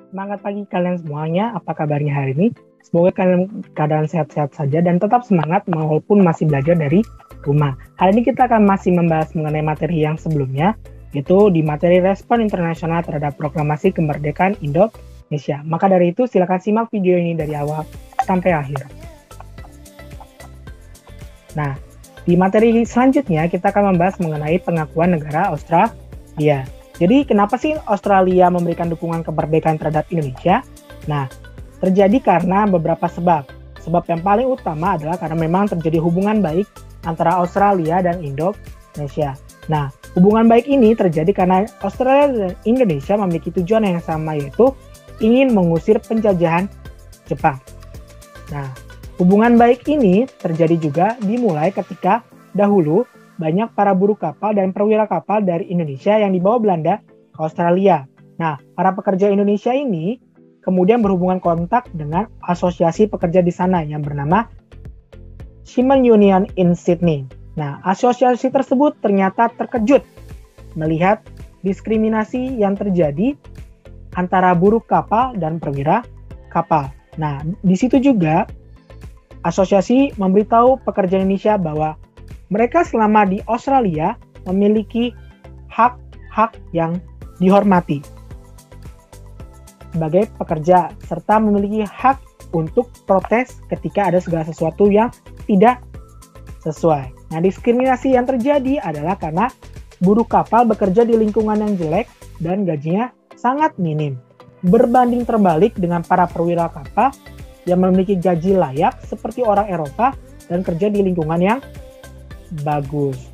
Semangat pagi kalian semuanya, apa kabarnya hari ini? Semoga kalian keadaan sehat-sehat saja dan tetap semangat walaupun masih belajar dari rumah. Hari ini kita akan masih membahas mengenai materi yang sebelumnya, yaitu di materi respon internasional terhadap proklamasi kemerdekaan Indonesia. Maka dari itu silakan simak video ini dari awal sampai akhir. Nah, di materi selanjutnya kita akan membahas mengenai pengakuan negara Australia. Jadi kenapa sih Australia memberikan dukungan kemerdekaan terhadap Indonesia? Nah, terjadi karena beberapa sebab. Sebab yang paling utama adalah karena memang terjadi hubungan baik antara Australia dan Indonesia. Nah, hubungan baik ini terjadi karena Australia dan Indonesia memiliki tujuan yang sama, yaitu ingin mengusir penjajahan Jepang. Nah, hubungan baik ini terjadi juga dimulai ketika dahulu banyak para buruh kapal dan perwira kapal dari Indonesia yang dibawa Belanda ke Australia. Nah, para pekerja Indonesia ini kemudian berhubungan kontak dengan asosiasi pekerja di sana yang bernama Seamen Union in Sydney. Nah, asosiasi tersebut ternyata terkejut melihat diskriminasi yang terjadi antara buruh kapal dan perwira kapal. Nah, di situ juga asosiasi memberitahu pekerja Indonesia bahwa mereka selama di Australia memiliki hak-hak yang dihormati sebagai pekerja, serta memiliki hak untuk protes ketika ada segala sesuatu yang tidak sesuai. Nah, diskriminasi yang terjadi adalah karena buruh kapal bekerja di lingkungan yang jelek dan gajinya sangat minim. Berbanding terbalik dengan para perwira kapal yang memiliki gaji layak seperti orang Eropa dan kerja di lingkungan yang bagus.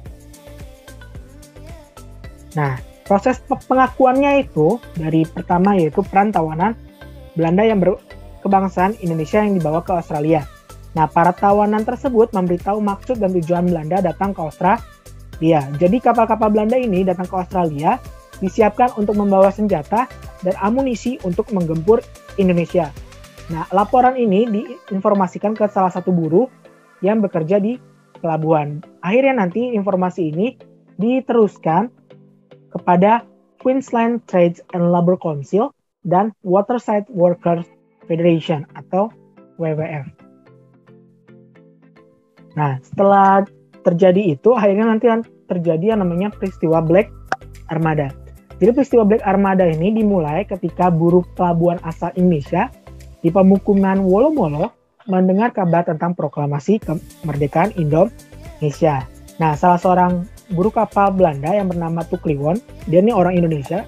Nah, proses pengakuannya itu dari pertama yaitu peran tawanan Belanda yang berkebangsaan Indonesia yang dibawa ke Australia. Nah, para tawanan tersebut memberitahu maksud dan tujuan Belanda datang ke Australia. Jadi kapal-kapal Belanda ini datang ke Australia disiapkan untuk membawa senjata dan amunisi untuk menggempur Indonesia. Nah, laporan ini diinformasikan ke salah satu buruh yang bekerja di pelabuhan. Akhirnya nanti informasi ini diteruskan kepada Queensland Trades and Labour Council dan Waterside Workers Federation atau WWF. Nah, setelah terjadi itu, akhirnya nanti terjadi yang namanya peristiwa Black Armada. Jadi peristiwa Black Armada ini dimulai ketika buruh pelabuhan asal Indonesia di pemukiman Wolomolo mendengar kabar tentang proklamasi kemerdekaan Indonesia. Nah, salah seorang buruh kapal Belanda yang bernama Tukliwon, dia ini orang Indonesia,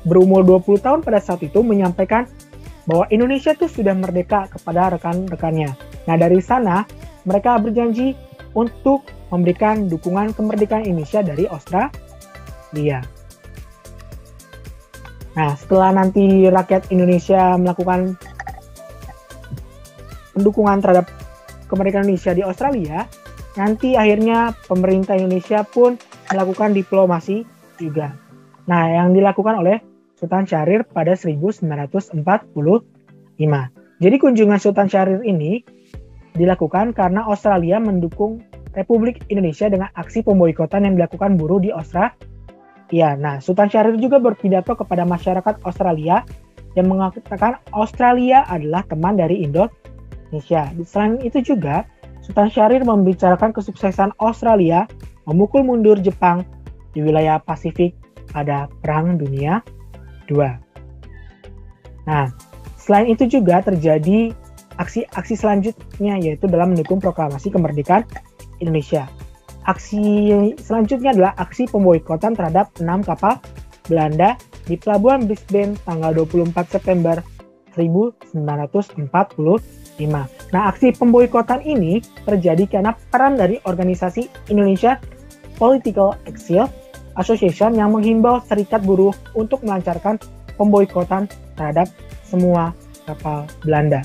berumur 20 tahun pada saat itu menyampaikan bahwa Indonesia itu sudah merdeka kepada rekan-rekannya. Nah, dari sana mereka berjanji untuk memberikan dukungan kemerdekaan Indonesia dari Australia. Nah, setelah nanti rakyat Indonesia melakukan pendukungan terhadap kemerdekaan Indonesia di Australia, nanti akhirnya pemerintah Indonesia pun melakukan diplomasi juga. Nah, yang dilakukan oleh Sultan Syahrir pada 1945. Jadi kunjungan Sultan Syahrir ini dilakukan karena Australia mendukung Republik Indonesia dengan aksi pemboikotan yang dilakukan buruh di Australia. Nah, Sultan Syahrir juga berpidato kepada masyarakat Australia yang mengatakan Australia adalah teman dari Indonesia. Selain itu juga, Sultan Syahrir membicarakan kesuksesan Australia memukul mundur Jepang di wilayah Pasifik pada Perang Dunia II. Nah, selain itu juga terjadi aksi selanjutnya yaitu dalam mendukung proklamasi kemerdekaan Indonesia. Aksi selanjutnya adalah aksi pemboikotan terhadap 6 kapal Belanda di Pelabuhan Brisbane tanggal 24 September 1945. Nah, aksi pemboikotan ini terjadi karena peran dari organisasi Indonesia Political Exile Association yang menghimbau serikat buruh untuk melancarkan pemboikotan terhadap semua kapal Belanda.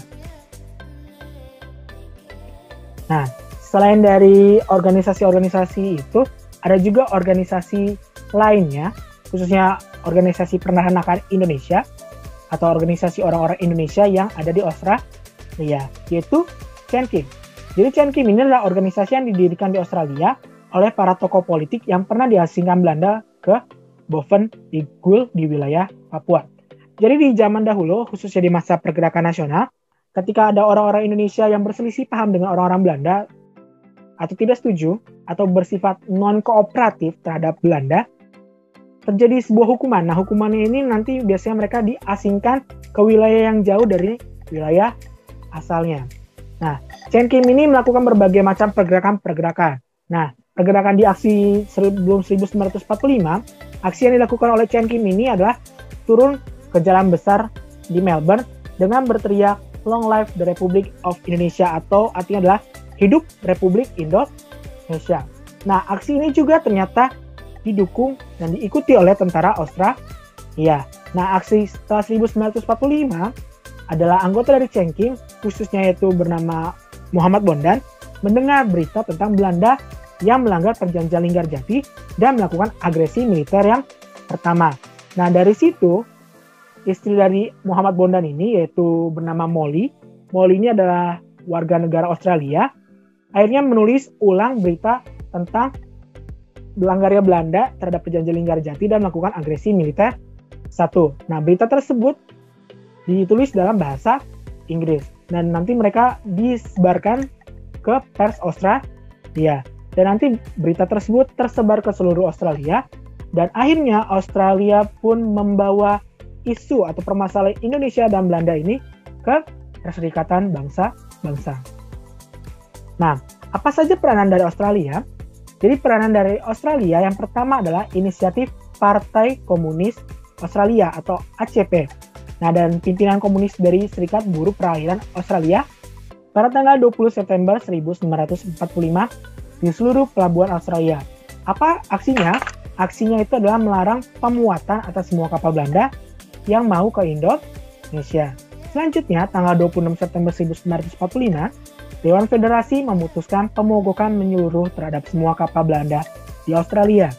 Nah, selain dari organisasi-organisasi itu, ada juga organisasi lainnya, khususnya organisasi peranakan Indonesia atau organisasi orang-orang Indonesia yang ada di Australia, yaitu CENKIM. Jadi CENKIM ini adalah organisasi yang didirikan di Australia oleh para tokoh politik yang pernah diasingkan Belanda ke Boven di Gul di wilayah Papua. Jadi di zaman dahulu, khususnya di masa pergerakan nasional, ketika ada orang-orang Indonesia yang berselisih paham dengan orang-orang Belanda atau tidak setuju atau bersifat non-kooperatif terhadap Belanda, terjadi sebuah hukuman. Nah, hukumannya ini nanti biasanya mereka diasingkan ke wilayah yang jauh dari wilayah asalnya. Nah, Chen Kim ini melakukan berbagai macam pergerakan-pergerakan. Nah, pergerakan di aksi sebelum 1945, aksi yang dilakukan oleh Chen Kim ini adalah turun ke jalan besar di Melbourne dengan berteriak Long Life the Republic of Indonesia, atau artinya adalah Hidup Republik Indonesia. Nah, aksi ini juga ternyata didukung dan diikuti oleh tentara Australia. Nah, aksi setelah 1945 adalah anggota dari Chen Kim, khususnya yaitu bernama Muhammad Bondan, mendengar berita tentang Belanda yang melanggar perjanjian Linggarjati dan melakukan agresi militer yang pertama. Nah, dari situ istri dari Muhammad Bondan ini yaitu bernama Molly. Molly ini adalah warga negara Australia. Akhirnya menulis ulang berita tentang melanggarnya Belanda terhadap perjanjian Linggarjati dan melakukan agresi militer 1. Nah, berita tersebut ditulis dalam bahasa Inggris dan nanti mereka disebarkan ke pers Australia. Dan nanti berita tersebut tersebar ke seluruh Australia dan akhirnya Australia pun membawa isu atau permasalahan Indonesia dan Belanda ini ke Perserikatan Bangsa-Bangsa. Nah, apa saja peranan dari Australia? Jadi peranan dari Australia yang pertama adalah inisiatif Partai Komunis Australia atau ACP. Nah, dan pimpinan komunis dari Serikat Buruh Perairan Australia pada tanggal 20 September 1945 di seluruh pelabuhan Australia. Apa aksinya? Aksinya itu adalah melarang pemuatan atas semua kapal Belanda yang mau ke Indonesia. Selanjutnya, tanggal 26 September 1945, Dewan Federasi memutuskan pemogokan menyeluruh terhadap semua kapal Belanda di Australia.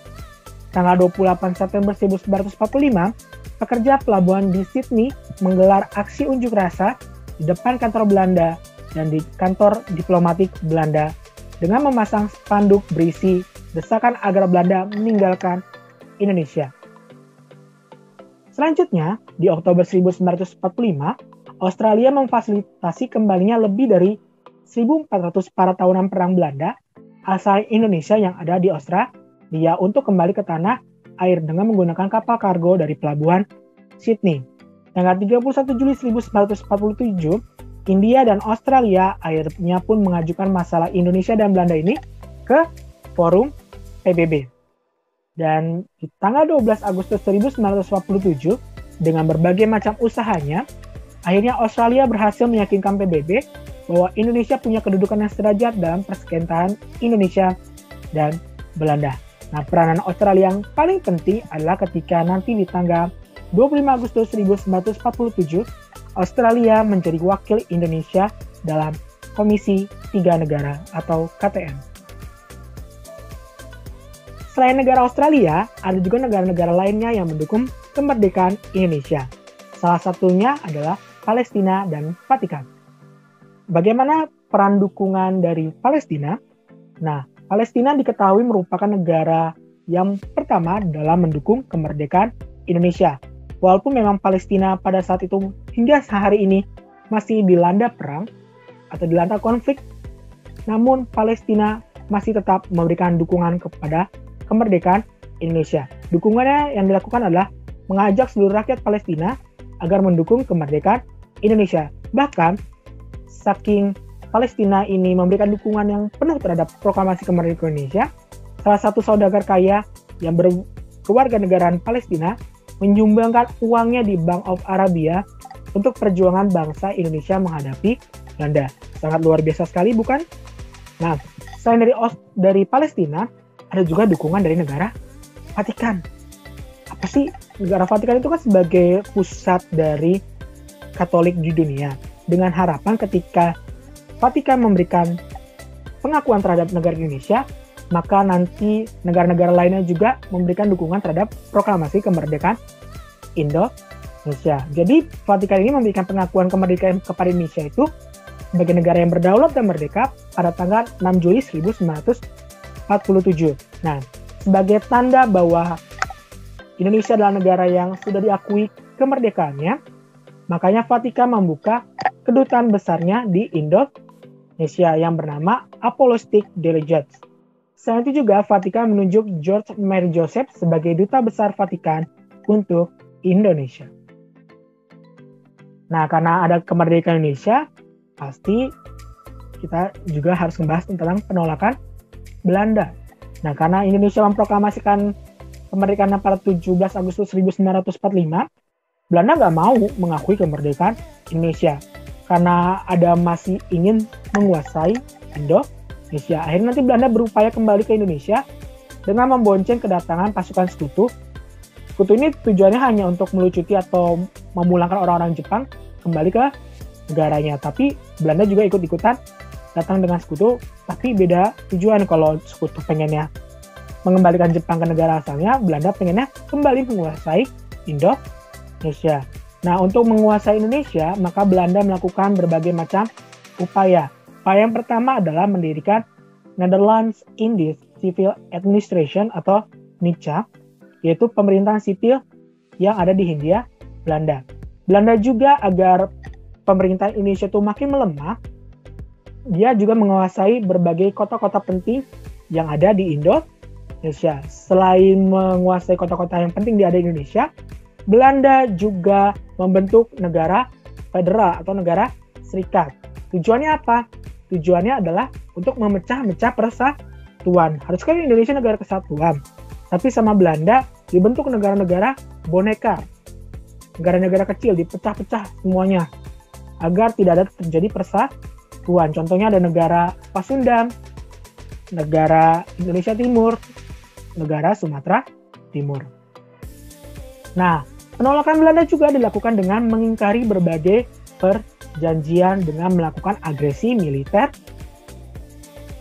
Tanggal 28 September 1945, pekerja pelabuhan di Sydney menggelar aksi unjuk rasa di depan kantor Belanda dan di kantor diplomatik Belanda dengan memasang spanduk berisi desakan agar Belanda meninggalkan Indonesia. Selanjutnya, di Oktober 1945, Australia memfasilitasi kembalinya lebih dari 1.400 para tawanan perang Belanda asal Indonesia yang ada di Australia untuk kembali ke tanah air dengan menggunakan kapal kargo dari pelabuhan Sydney. Tanggal 31 Juli 1947, India dan Australia akhirnya pun mengajukan masalah Indonesia dan Belanda ini ke forum PBB. Dan di tanggal 12 Agustus 1947, dengan berbagai macam usahanya, akhirnya Australia berhasil meyakinkan PBB bahwa Indonesia punya kedudukan yang sederajat dalam persekitaran Indonesia dan Belanda. Nah, peranan Australia yang paling penting adalah ketika nanti di tanggal 25 Agustus 1947, Australia menjadi wakil Indonesia dalam Komisi Tiga Negara atau KTN. Selain negara Australia, ada juga negara-negara lainnya yang mendukung kemerdekaan Indonesia. Salah satunya adalah Palestina dan Vatikan. Bagaimana peran dukungan dari Palestina? Nah, Palestina diketahui merupakan negara yang pertama dalam mendukung kemerdekaan Indonesia. Walaupun memang Palestina pada saat itu hingga sehari ini masih dilanda perang atau dilanda konflik, namun Palestina masih tetap memberikan dukungan kepada kemerdekaan Indonesia. Dukungannya yang dilakukan adalah mengajak seluruh rakyat Palestina agar mendukung kemerdekaan Indonesia. Bahkan, saking Palestina ini memberikan dukungan yang penuh terhadap proklamasi kemerdekaan Indonesia, salah satu saudagar kaya yang berkewarganegaraan Palestina menyumbangkan uangnya di Bank of Arabia untuk perjuangan bangsa Indonesia menghadapi Belanda. Sangat luar biasa sekali, bukan? Nah, selain dari Palestina, ada juga dukungan dari negara Vatikan. Apa sih? Negara Vatikan itu kan sebagai pusat dari Katolik di dunia. Dengan harapan ketika Vatikan memberikan pengakuan terhadap negara Indonesia, maka nanti negara-negara lainnya juga memberikan dukungan terhadap proklamasi kemerdekaan Indonesia. Jadi Vatikan ini memberikan pengakuan kemerdekaan kepada Indonesia itu sebagai negara yang berdaulat dan merdeka pada tanggal 6 Juli 1947. Nah, sebagai tanda bahwa Indonesia adalah negara yang sudah diakui kemerdekaannya, makanya Vatikan membuka kedutaan besarnya di Indonesia yang bernama Apostolic Delegates. Selain itu juga Vatikan menunjuk George Mary Joseph sebagai duta besar Vatikan untuk Indonesia. Nah, karena ada kemerdekaan Indonesia, pasti kita juga harus membahas tentang penolakan Belanda. Nah, karena Indonesia memproklamasikan kemerdekaan pada 17 Agustus 1945, Belanda nggak mau mengakui kemerdekaan Indonesia karena ada masih ingin menguasai Indonesia. Akhirnya nanti Belanda berupaya kembali ke Indonesia dengan membonceng kedatangan pasukan sekutu. Sekutu ini tujuannya hanya untuk melucuti atau memulangkan orang-orang Jepang kembali ke negaranya. Tapi Belanda juga ikut-ikutan datang dengan sekutu, tapi beda tujuan. Kalau sekutu pengennya mengembalikan Jepang ke negara asalnya, Belanda pengennya kembali menguasai Indonesia. Nah, untuk menguasai Indonesia, maka Belanda melakukan berbagai macam upaya. Upaya yang pertama adalah mendirikan Netherlands Indies Civil Administration atau NICA, yaitu pemerintahan sipil yang ada di Hindia Belanda. Belanda juga agar pemerintahan Indonesia itu makin melemah, dia juga menguasai berbagai kota-kota penting yang ada di Indonesia. Selain menguasai kota-kota yang penting di Indonesia, Belanda juga membentuk negara federal atau negara serikat. Tujuannya apa? Tujuannya adalah untuk memecah-mecah persatuan. Harusnya Indonesia negara kesatuan, tapi sama Belanda dibentuk negara-negara boneka. Negara-negara kecil dipecah-pecah semuanya agar tidak ada terjadi persatuan. Contohnya ada negara Pasundan, negara Indonesia Timur, negara Sumatera Timur. Nah, penolakan Belanda juga dilakukan dengan mengingkari berbagai perjanjian dengan melakukan agresi militer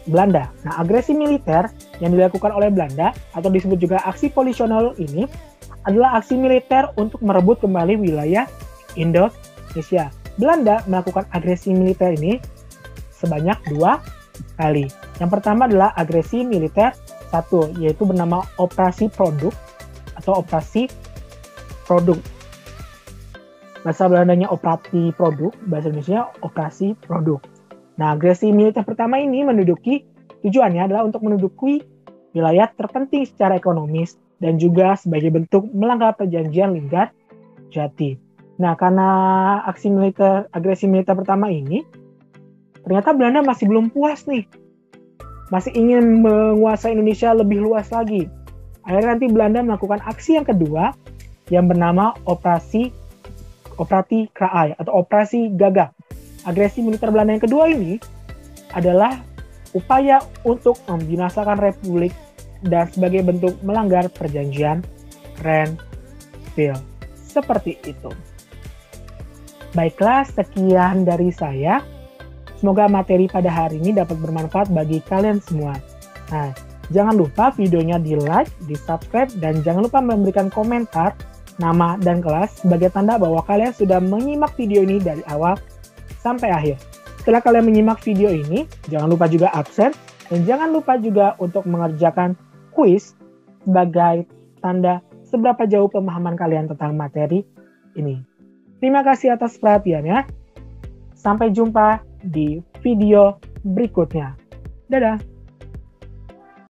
Belanda. Nah, agresi militer yang dilakukan oleh Belanda atau disebut juga aksi polisional ini adalah aksi militer untuk merebut kembali wilayah Indonesia. Belanda melakukan agresi militer ini sebanyak 2 kali. Yang pertama adalah agresi militer 1, yaitu bernama Operasi Produk atau Operasi Produk. Bahasa Belandanya Operasi Produk, bahasa Indonesia Operasi Produk. Nah, agresi militer pertama ini tujuannya adalah untuk menduduki wilayah terpenting secara ekonomis dan juga sebagai bentuk melanggar perjanjian Linggar Jati. Nah, karena agresi militer pertama ini, ternyata Belanda masih belum puas nih. Masih ingin menguasai Indonesia lebih luas lagi. Akhirnya nanti Belanda melakukan aksi yang kedua yang bernama Operasi Kraai atau Operasi Gagak. Agresi militer Belanda yang kedua ini adalah upaya untuk membinasakan Republik dan sebagai bentuk melanggar perjanjian Renville. Seperti itu. Baiklah, sekian dari saya. Semoga materi pada hari ini dapat bermanfaat bagi kalian semua. Nah, jangan lupa videonya di-like, di-subscribe, dan jangan lupa memberikan komentar, nama, dan kelas sebagai tanda bahwa kalian sudah menyimak video ini dari awal sampai akhir. Setelah kalian menyimak video ini, jangan lupa juga absen, dan jangan lupa juga untuk mengerjakan kuis sebagai tanda seberapa jauh pemahaman kalian tentang materi ini. Terima kasih atas perhatiannya. Sampai jumpa di video berikutnya. Dadah!